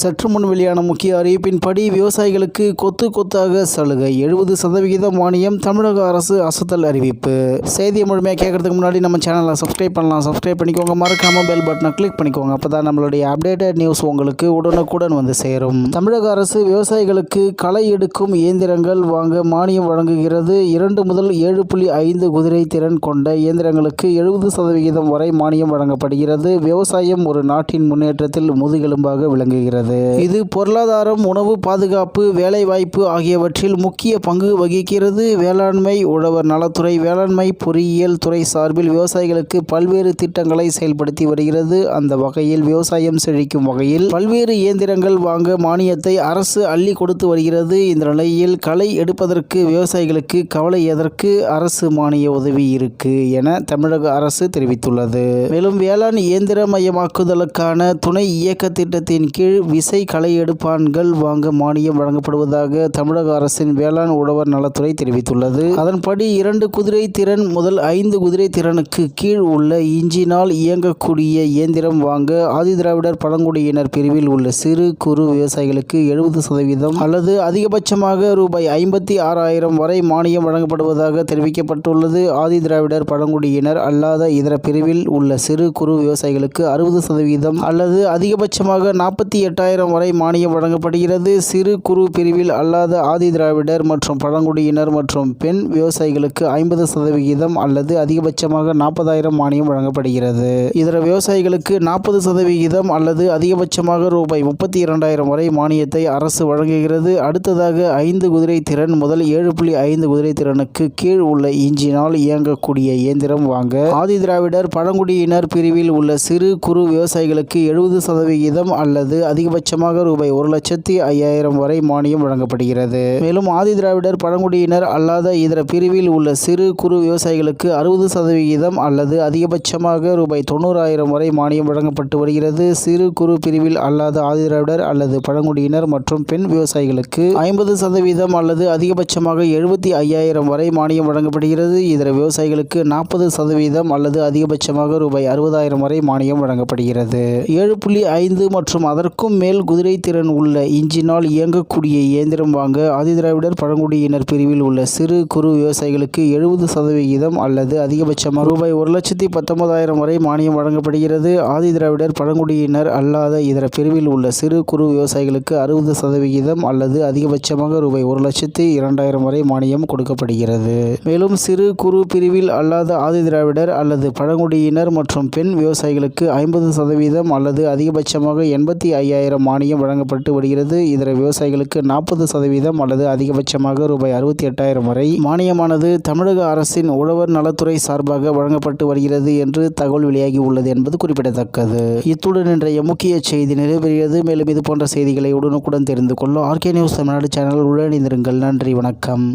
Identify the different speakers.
Speaker 1: சற்று முன் வெளியான முக்கிய அறிவிப்பின்படி விவசாயிகளுக்கு கொத்து கொத்தாக சலுகை 70% மானியம் தமிழக அரசு அசத்தல் அறிவிப்பு. செய்தியை முழுமையாக கேட்கறதுக்கு முன்னாடி நம்ம சேனலை சப்ஸ்கிரைப் பண்ணலாம். சப்ஸ்கிரைப் பண்ணிக்கோங்க, மறக்காம பெல் பட்டனை கிளிக் பண்ணிக்கோங்க. அப்பதான் நம்மளுடைய அப்டேட்டட் நியூஸ் உங்களுக்கு உடனுக்குடன் வந்து சேரும். தமிழக அரசு விவசாயிகளுக்கு களை எடுக்கும் இயந்திரங்கள் வாங்க மானியம் வழங்குகிறது. 2 முதல் 7.5 குதிரை திறன் கொண்ட இயந்திரங்களுக்கு 70% வரை மானியம் வழங்கப்படுகிறது. விவசாயம் ஒரு நாட்டின் முன்னேற்றத்தில் முதுகெலும்பாக விளங்குகிறது. இது பொருளாதாரம், உணவு பாதுகாப்பு, வேலைவாய்ப்பு ஆகியவற்றில் முக்கிய பங்கு வகிக்கிறது. வேளாண்மை, உழவர் நலத்துறை, வேளாண்மை பொறியியல் துறை சார்பில் விவசாயிகளுக்கு பல்வேறு திட்டங்களை செயல்படுத்தி வருகிறது. அந்த வகையில் விவசாயம் செழிக்கும் வகையில் பல்வேறு இயந்திரங்கள் வாங்க மானியத்தை அரசு அள்ளி கொடுத்து வருகிறது. இந்த நிலையில் களை எடுப்பதற்கு விவசாயிகளுக்கு கவலை எதற்கு, அரசு மானிய உதவி இருக்கு என தமிழக அரசு தெரிவித்துள்ளது. மேலும் வேளாண் இயந்திரமயமாக்குதலுக்கான துணை இயக்க திட்டத்தின் கீழ் விசை களை எடுப்பான்கள் வாங்க மானியம் வழங்கப்படுவதாக தமிழக அரசின் வேளாண் உழவர் நலத்துறை தெரிவித்துள்ளது. அதன்படி 2 குதிரை திறன் முதல் 5 குதிரை திறனுக்கு கீழ் உள்ள இன்ஜினால் இயங்கக்கூடிய இயந்திரம் வாங்க ஆதிதிராவிடர் பழங்குடியினர் பிரிவில் உள்ள சிறு குறு விவசாயிகளுக்கு 70% அல்லது அதிகபட்சமாக ரூபாய் 56,000 வரை மானியம் வழங்கப்படுவதாக தெரிவிக்கப்பட்டுள்ளது. ஆதிதிராவிடர் பழங்குடியினர் அல்லாத இதர பிரிவில் உள்ள சிறு குறு விவசாயிகளுக்கு 60% அல்லது அதிகபட்சமாக 48,000 வரை மானியம் வழங்கப்படுகிறது. சிறு குறு பிரிவில் அல்லாத ஆதிதிராவிடர் மற்றும் பழங்குடியினர் மற்றும் பெண் விவசாயிகளுக்கு 50% அல்லது அதிகபட்சமாக 40,000 மானியம் வழங்கப்படுகிறது. இதர விவசாயிகளுக்கு 40% அல்லது அதிகபட்சமாக ரூபாய் 32,000 வரை மானியத்தை அரசு வழங்குகிறது. அடுத்ததாக 5 குதிரை திறன் முதல் 7.5 குதிரை திறனுக்கு கீழ் உள்ள இன்ஜினால் இயங்கக்கூடிய இயந்திரம் வாங்க ஆதிதிராவிடர் பழங்குடியினர் பிரிவில் உள்ள சிறு குறு விவசாயிகளுக்கு 70% அல்லது அதிகபட்சமாக ரூபாய் 1,05,000 வரை மானியம் வழங்கப்படுகிறது. மேலும் ஆதிதிராவிடர் பழங்குடியினர் அல்லாத இதர பிரிவில் உள்ள சிறு குறு விவசாயிகளுக்கு 60% அல்லது அதிகபட்சமாக ரூபாய் 90,000 வரை மானியம் வழங்கப்பட்டு வருகிறது. சிறு குறு பிரிவில் அல்லாத ஆதிதிராவிடர் அல்லது பழங்குடியினர் மற்றும் பெண் விவசாயிகளுக்கு 50% அல்லது அதிகபட்சமாக 75,000 வரை மானியம் வழங்கப்படுகிறது. இதர விவசாயிகளுக்கு 40% அல்லது அதிகபட்சமாக ரூபாய் 60,000 வரை மானியம் வழங்கப்படுகிறது. 7.5 மற்றும் அதற்கும் மேல் குதிரை திறன் உள்ள இன்ஜினால் இயங்கக்கூடிய இயந்திரம் வாங்க ஆதிதிராவிடர் பழங்குடியினர் பிரிவில் உள்ள சிறு குறு விவசாயிகளுக்கு 70% அல்லது அதிகபட்சமாக ரூபாய் 1,19,000 வரை மானியம் வழங்கப்படுகிறது. ஆதிதிராவிடர் பழங்குடியினர் அல்லாத இதர பிரிவில் உள்ள சிறு குறு விவசாயிகளுக்கு 60% அல்லது அதிகபட்சமாக ரூபாய் 1,02,000 வரை மானியம் கொடுக்கப்படுகிறது. மேலும் சிறு குறு பிரிவில் அல்லாத ஆதிதிராவிடர் அல்லது பழங்குடியினர் மற்றும் பெண் விவசாயிகளுக்கு 50% அல்லது அதிகபட்சமாக 85,000 மானியம் வழங்கப்பட்டு வருகிறது. இதர விவசாயிகளுக்கு 40% அல்லது அதிகபட்சமாக ரூபாய் 68,000 வரை மானியமானது தமிழக அரசின் உழவர் நலத்துறை சார்பாக வழங்கப்பட்டு வருகிறது என்று தகவல் வெளியாகி உள்ளது என்பது குறிப்பிடத்தக்கது. இத்துடன் இன்றைய முக்கிய செய்தி நிறைவேறியது. மேலும் இது போன்ற செய்திகளை உடனுக்குடன் தெரிந்து கொள்ள ஆர்கே நியூஸ் தமிழ்நாடு சேனல் உடனிருங்கள். நன்றி, வணக்கம்.